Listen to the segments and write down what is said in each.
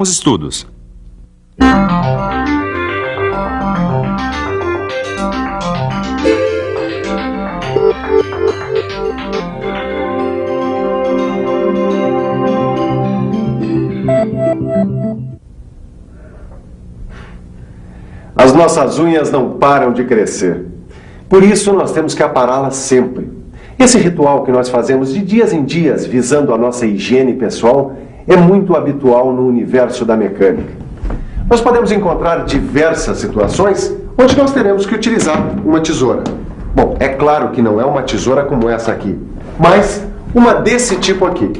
Os estudos. As nossas unhas não param de crescer. Por isso, nós temos que apará-las sempre. Esse ritual que nós fazemos de dias em dias, visando a nossa higiene pessoal, é muito habitual no universo da mecânica. Nós podemos encontrar diversas situações onde nós teremos que utilizar uma tesoura. Bom, é claro que não é uma tesoura como essa aqui, mas uma desse tipo aqui.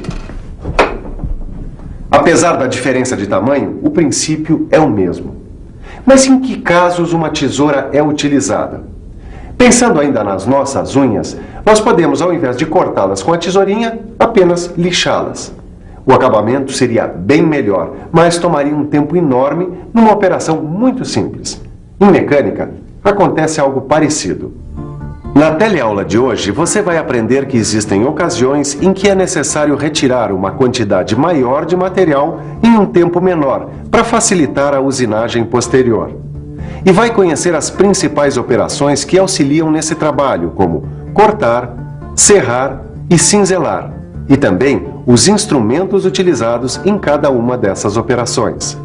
Apesar da diferença de tamanho, o princípio é o mesmo. Mas em que casos uma tesoura é utilizada? Pensando ainda nas nossas unhas, nós podemos, ao invés de cortá-las com a tesourinha, apenas lixá-las. O acabamento seria bem melhor, mas tomaria um tempo enorme numa operação muito simples. Em mecânica, acontece algo parecido. Na teleaula de hoje, você vai aprender que existem ocasiões em que é necessário retirar uma quantidade maior de material em um tempo menor, para facilitar a usinagem posterior. E vai conhecer as principais operações que auxiliam nesse trabalho, como cortar, serrar e cinzelar, e também os instrumentos utilizados em cada uma dessas operações.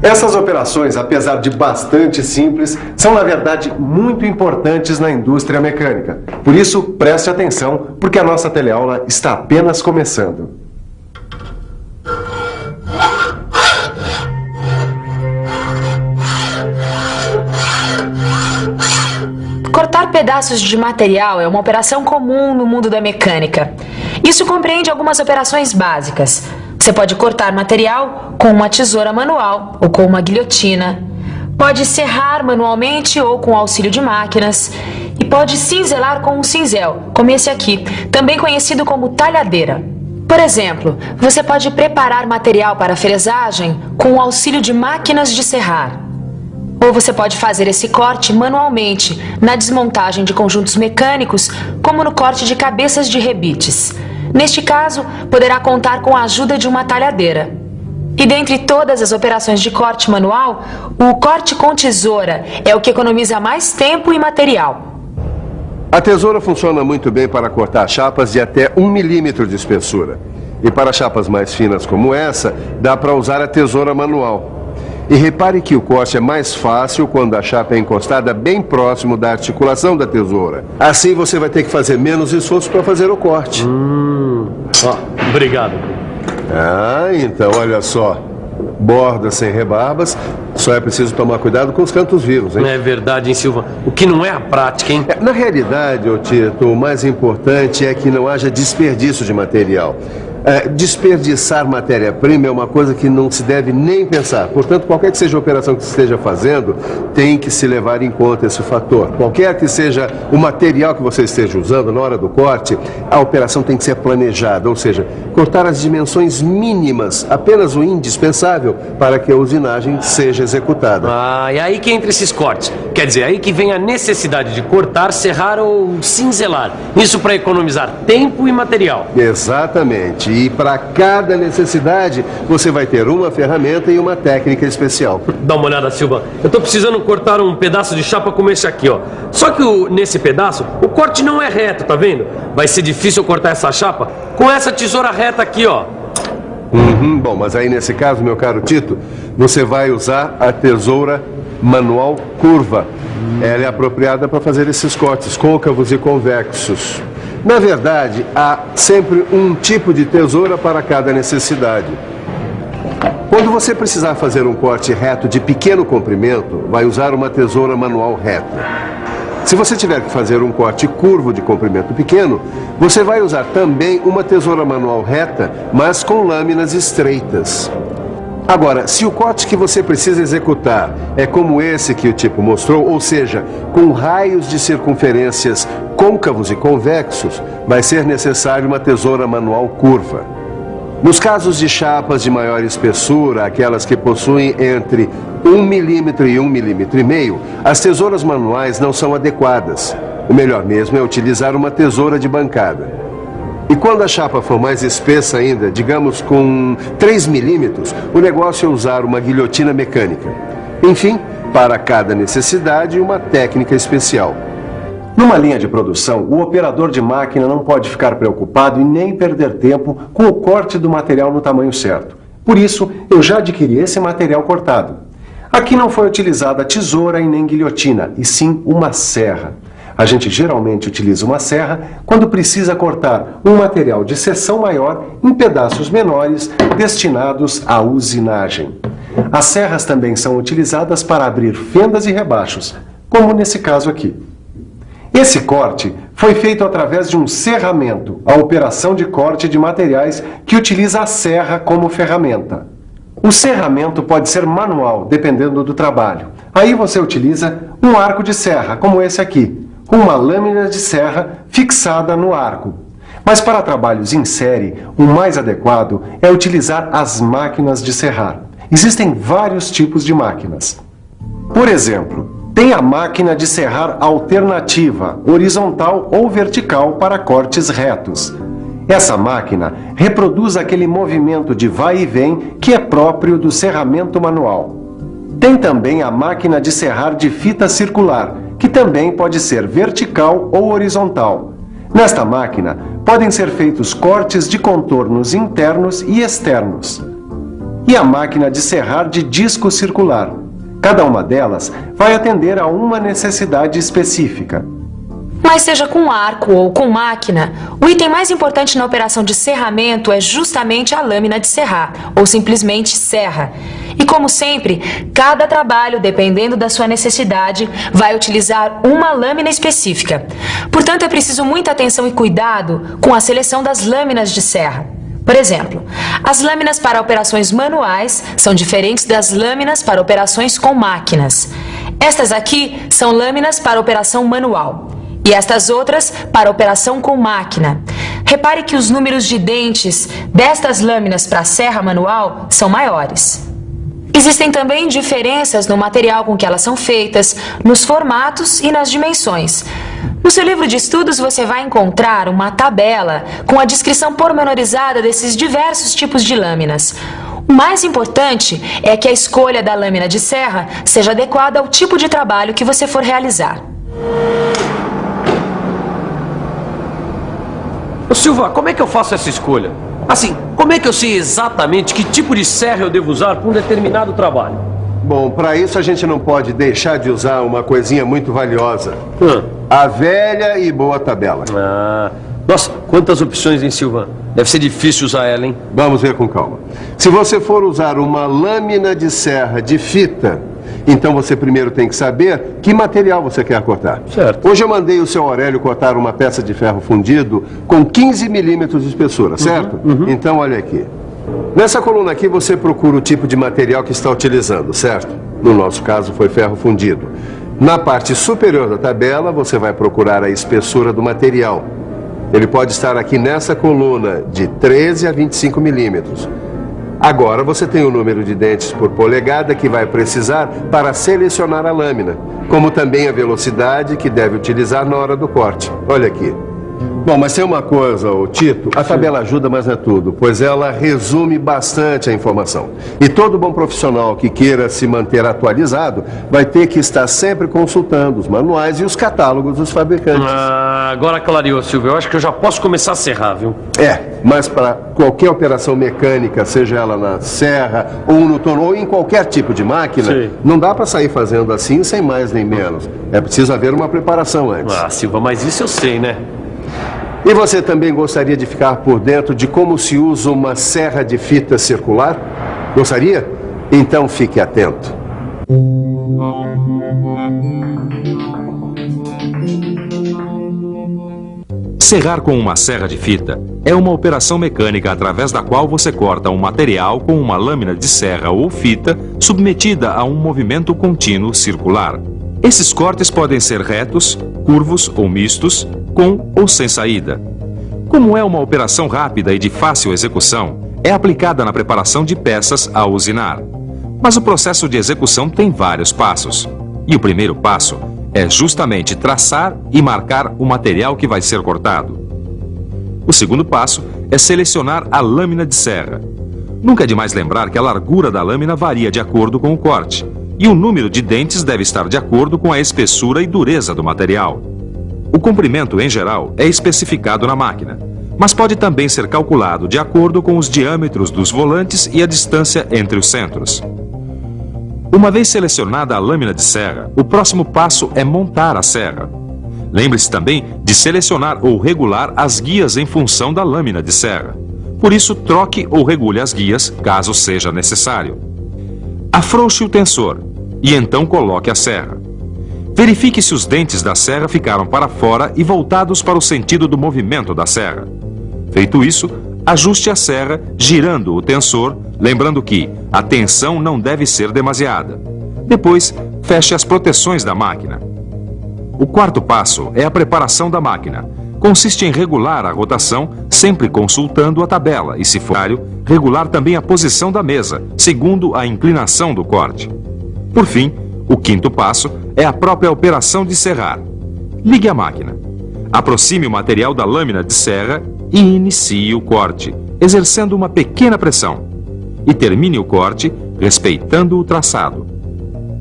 Essas operações, apesar de bastante simples, são na verdade muito importantes na indústria mecânica. Por isso, preste atenção, porque a nossa teleaula está apenas começando. Cortar pedaços de material é uma operação comum no mundo da mecânica. Isso compreende algumas operações básicas. Você pode cortar material com uma tesoura manual ou com uma guilhotina. Pode serrar manualmente ou com auxílio de máquinas. E pode cinzelar com um cinzel, como esse aqui, também conhecido como talhadeira. Por exemplo, você pode preparar material para fresagem com o auxílio de máquinas de serrar. Ou você pode fazer esse corte manualmente, na desmontagem de conjuntos mecânicos, como no corte de cabeças de rebites. Neste caso, poderá contar com a ajuda de uma talhadeira. E dentre todas as operações de corte manual, o corte com tesoura é o que economiza mais tempo e material. A tesoura funciona muito bem para cortar chapas de até 1 milímetro de espessura. E para chapas mais finas como essa, dá para usar a tesoura manual. E repare que o corte é mais fácil quando a chapa é encostada bem próximo da articulação da tesoura. Assim você vai ter que fazer menos esforço para fazer o corte. Obrigado. Ah, então olha só. Borda sem rebarbas, só é preciso tomar cuidado com os cantos vivos, hein? É verdade, hein, Silva? O que não é a prática, hein? Na realidade, ô Tito, o mais importante é que não haja desperdício de material. Desperdiçar matéria-prima é uma coisa que não se deve nem pensar. Portanto, qualquer que seja a operação que você esteja fazendo, tem que se levar em conta esse fator. Qualquer que seja o material que você esteja usando na hora do corte, a operação tem que ser planejada, ou seja, cortar as dimensões mínimas, apenas o indispensável para que a usinagem seja executada. Ah, é aí que entra esses cortes. Quer dizer, aí que vem a necessidade de cortar, serrar ou cinzelar. Isso para economizar tempo e material. Exatamente. E para cada necessidade, você vai ter uma ferramenta e uma técnica especial. Dá uma olhada, Silva. Eu tô precisando cortar um pedaço de chapa como esse aqui, ó. Só que nesse pedaço, o corte não é reto, tá vendo? Vai ser difícil cortar essa chapa com essa tesoura reta aqui, ó. Bom, mas aí nesse caso, meu caro Tito, você vai usar a tesoura manual curva. Ela é apropriada para fazer esses cortes côncavos e convexos. Na verdade, há sempre um tipo de tesoura para cada necessidade. Quando você precisar fazer um corte reto de pequeno comprimento, vai usar uma tesoura manual reta. Se você tiver que fazer um corte curvo de comprimento pequeno, você vai usar também uma tesoura manual reta, mas com lâminas estreitas. Agora, se o corte que você precisa executar é como esse que o tipo mostrou, ou seja, com raios de circunferências côncavos e convexos, vai ser necessário uma tesoura manual curva. Nos casos de chapas de maior espessura, aquelas que possuem entre 1 milímetro e 1,5 milímetros, as tesouras manuais não são adequadas. O melhor mesmo é utilizar uma tesoura de bancada. E quando a chapa for mais espessa ainda, digamos com 3 milímetros, o negócio é usar uma guilhotina mecânica. Enfim, para cada necessidade, uma técnica especial. Numa linha de produção, o operador de máquina não pode ficar preocupado e nem perder tempo com o corte do material no tamanho certo. Por isso, eu já adquiri esse material cortado. Aqui não foi utilizada tesoura e nem guilhotina, e sim uma serra. A gente geralmente utiliza uma serra quando precisa cortar um material de seção maior em pedaços menores destinados à usinagem. As serras também são utilizadas para abrir fendas e rebachos, como nesse caso aqui. Esse corte foi feito através de um serramento, a operação de corte de materiais que utiliza a serra como ferramenta. O serramento pode ser manual, dependendo do trabalho. Aí você utiliza um arco de serra, como esse aqui, com uma lâmina de serra fixada no arco. Mas para trabalhos em série, o mais adequado é utilizar as máquinas de serrar. Existem vários tipos de máquinas. Por exemplo, tem a máquina de serrar alternativa, horizontal ou vertical para cortes retos. Essa máquina reproduz aquele movimento de vai e vem que é próprio do serramento manual. Tem também a máquina de serrar de fita circular, que também pode ser vertical ou horizontal. Nesta máquina, podem ser feitos cortes de contornos internos e externos. E a máquina de serrar de disco circular. Cada uma delas vai atender a uma necessidade específica. Mas seja com arco ou com máquina, o item mais importante na operação de serramento é justamente a lâmina de serrar, ou simplesmente serra. E como sempre, cada trabalho, dependendo da sua necessidade, vai utilizar uma lâmina específica. Portanto, é preciso muita atenção e cuidado com a seleção das lâminas de serra. Por exemplo, as lâminas para operações manuais são diferentes das lâminas para operações com máquinas. Estas aqui são lâminas para operação manual e estas outras para operação com máquina. Repare que os números de dentes destas lâminas para serra manual são maiores. Existem também diferenças no material com que elas são feitas, nos formatos e nas dimensões. No seu livro de estudos você vai encontrar uma tabela com a descrição pormenorizada desses diversos tipos de lâminas. O mais importante é que a escolha da lâmina de serra seja adequada ao tipo de trabalho que você for realizar. Ô Silva, como é que eu faço essa escolha? Assim, como é que eu sei exatamente que tipo de serra eu devo usar para um determinado trabalho? Bom, para isso a gente não pode deixar de usar uma coisinha muito valiosa. A velha e boa tabela. Nossa, quantas opções, hein, Silva? Deve ser difícil usar ela, hein? Vamos ver com calma. Se você for usar uma lâmina de serra de fita, então você primeiro tem que saber que material você quer cortar. Certo. Hoje eu mandei o seu Aurélio cortar uma peça de ferro fundido com 15 milímetros de espessura, certo? Então olha aqui. Nessa coluna aqui você procura o tipo de material que está utilizando, certo? No nosso caso foi ferro fundido. Na parte superior da tabela você vai procurar a espessura do material. Ele pode estar aqui nessa coluna de 13 a 25 milímetros. Agora você tem o número de dentes por polegada que vai precisar para selecionar a lâmina, como também a velocidade que deve utilizar na hora do corte. Olha aqui. Bom, mas tem uma coisa, ô Tito, a tabela ajuda, mas não é tudo, pois ela resume bastante a informação. E todo bom profissional que queira se manter atualizado vai ter que estar sempre consultando os manuais e os catálogos dos fabricantes. Agora clareou, Silvio. Eu acho que eu já posso começar a serrar, viu? Mas para qualquer operação mecânica, seja ela na serra ou no torno ou em qualquer tipo de máquina, Sim. não dá para sair fazendo assim sem mais nem menos. É preciso haver uma preparação antes. Silva, mas isso eu sei, né? E você também gostaria de ficar por dentro de como se usa uma serra de fita circular? Gostaria? Então fique atento. Serrar com uma serra de fita é uma operação mecânica através da qual você corta um material com uma lâmina de serra ou fita submetida a um movimento contínuo circular. Esses cortes podem ser retos, curvos ou mistos, com ou sem saída. Como é uma operação rápida e de fácil execução, é aplicada na preparação de peças a usinar. Mas o processo de execução tem vários passos. E o primeiro passo é justamente traçar e marcar o material que vai ser cortado. O segundo passo é selecionar a lâmina de serra. Nunca é demais lembrar que a largura da lâmina varia de acordo com o corte, e o número de dentes deve estar de acordo com a espessura e dureza do material. O comprimento, em geral, é especificado na máquina, mas pode também ser calculado de acordo com os diâmetros dos volantes e a distância entre os centros. Uma vez selecionada a lâmina de serra, o próximo passo é montar a serra. Lembre-se também de selecionar ou regular as guias em função da lâmina de serra. Por isso, troque ou regule as guias, caso seja necessário. Afrouxe o tensor e então coloque a serra. Verifique se os dentes da serra ficaram para fora e voltados para o sentido do movimento da serra. Feito isso, ajuste a serra girando o tensor, lembrando que a tensão não deve ser demasiada. Depois, feche as proteções da máquina. O quarto passo é a preparação da máquina. Consiste em regular a rotação, sempre consultando a tabela e, se for necessário, regular também a posição da mesa, segundo a inclinação do corte. Por fim, o quinto passo é a própria operação de serrar. Ligue a máquina. Aproxime o material da lâmina de serra e inicie o corte, exercendo uma pequena pressão. E termine o corte respeitando o traçado.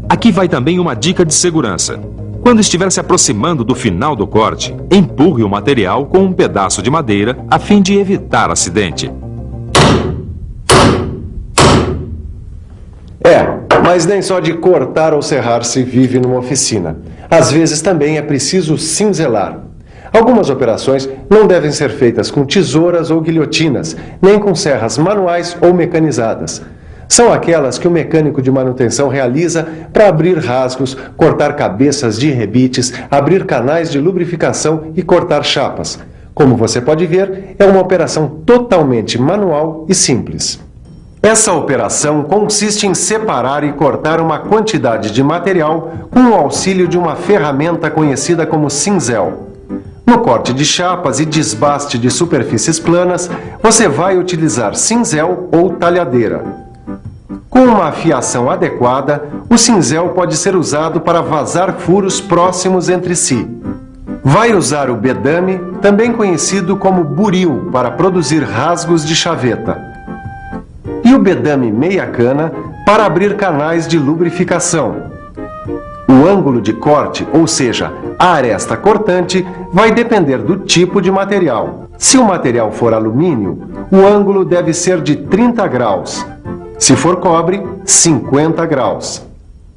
Aqui vai também uma dica de segurança. Quando estiver se aproximando do final do corte, empurre o material com um pedaço de madeira a fim de evitar acidente. Mas nem só de cortar ou serrar se vive numa oficina. Às vezes também é preciso cinzelar. Algumas operações não devem ser feitas com tesouras ou guilhotinas, nem com serras manuais ou mecanizadas. São aquelas que o mecânico de manutenção realiza para abrir rasgos, cortar cabeças de rebites, abrir canais de lubrificação e cortar chapas. Como você pode ver, é uma operação totalmente manual e simples. Essa operação consiste em separar e cortar uma quantidade de material com o auxílio de uma ferramenta conhecida como cinzel. No corte de chapas e desbaste de superfícies planas, você vai utilizar cinzel ou talhadeira. Com uma afiação adequada, o cinzel pode ser usado para vazar furos próximos entre si. Vai usar o bedame, também conhecido como buril, para produzir rasgos de chaveta. E o bedame meia-cana para abrir canais de lubrificação. O ângulo de corte, ou seja, a aresta cortante, vai depender do tipo de material. Se o material for alumínio, o ângulo deve ser de 30 graus. Se for cobre, 50 graus.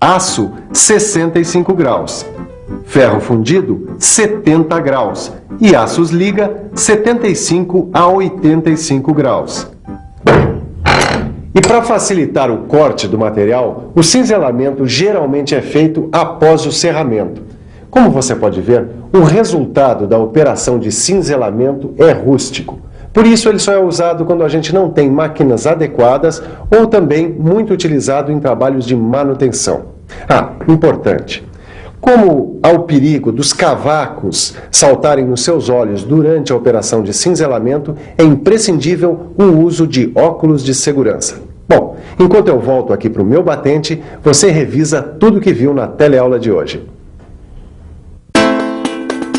Aço, 65 graus. Ferro fundido, 70 graus. E aços liga, 75 a 85 graus. E para facilitar o corte do material, o cinzelamento geralmente é feito após o serramento. Como você pode ver, o resultado da operação de cinzelamento é rústico. Por isso ele só é usado quando a gente não tem máquinas adequadas ou também muito utilizado em trabalhos de manutenção. Importante. Como há o perigo dos cavacos saltarem nos seus olhos durante a operação de cinzelamento, é imprescindível o uso de óculos de segurança. Bom, enquanto eu volto aqui para o meu batente, você revisa tudo que viu na teleaula de hoje.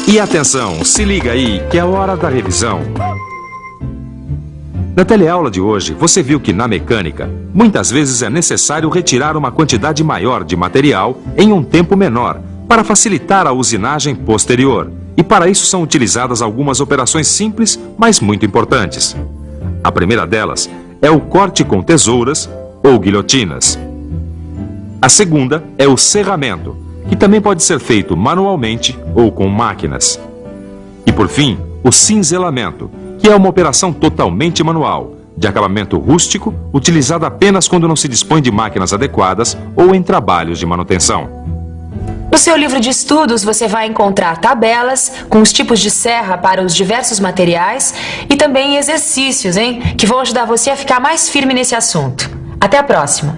E atenção, se liga aí que é hora da revisão. Na teleaula de hoje, você viu que na mecânica, muitas vezes é necessário retirar uma quantidade maior de material em um tempo menor, para facilitar a usinagem posterior. E para isso são utilizadas algumas operações simples, mas muito importantes. A primeira delas é o corte com tesouras ou guilhotinas. A segunda é o serramento, que também pode ser feito manualmente ou com máquinas. E por fim, o cinzelamento, que é uma operação totalmente manual, de acabamento rústico, utilizada apenas quando não se dispõe de máquinas adequadas ou em trabalhos de manutenção. No seu livro de estudos, você vai encontrar tabelas com os tipos de serra para os diversos materiais e também exercícios, que vão ajudar você a ficar mais firme nesse assunto. Até a próxima!